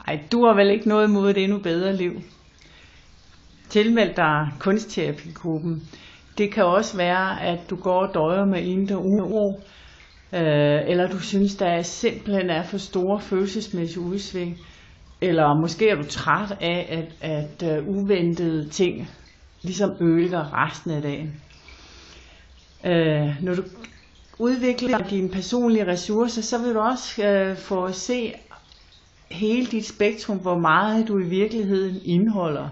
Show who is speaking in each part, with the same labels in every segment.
Speaker 1: Ej, du har vel ikke noget imod et endnu bedre liv? Tilmeld dig kunstterapigruppen. Det kan også være, at du går og døjer med indre uro, eller du synes, der simpelthen er for store følelsesmæssige udsving, eller måske er du træt af, at uventede ting ligesom ødelægger resten af dagen. Når du udvikler dine personlige ressourcer, så vil du også få at se hele dit spektrum, hvor meget du i virkeligheden indeholder.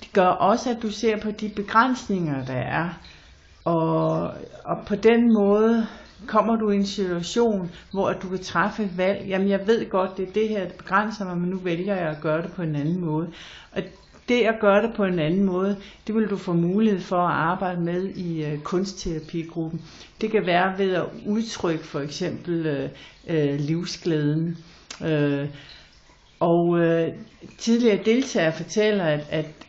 Speaker 1: Det gør også, at du ser på de begrænsninger, der er. Og på den måde kommer du i en situation, hvor du kan træffe et valg. Jamen, jeg ved godt, det er det her, der begrænser mig, men nu vælger jeg at gøre det på en anden måde. Og det at gøre det på en anden måde, det vil du få mulighed for at arbejde med i kunstterapigruppen. Det kan være ved at udtrykke for eksempel livsglæden. Tidligere deltagere fortæller,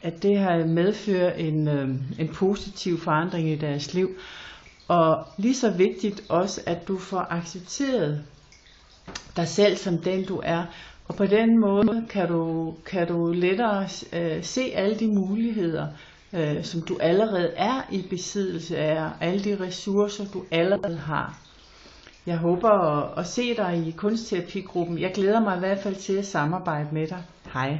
Speaker 1: at det har medført en positiv forandring i deres liv. Og lige så vigtigt også, at du får accepteret dig selv som den du er. Og på den måde kan du lettere se alle de muligheder, som du allerede er i besiddelse af, alle de ressourcer du allerede har. Jeg håber at se dig i kunstterapigruppen. Jeg glæder mig i hvert fald til at samarbejde med dig. Hej.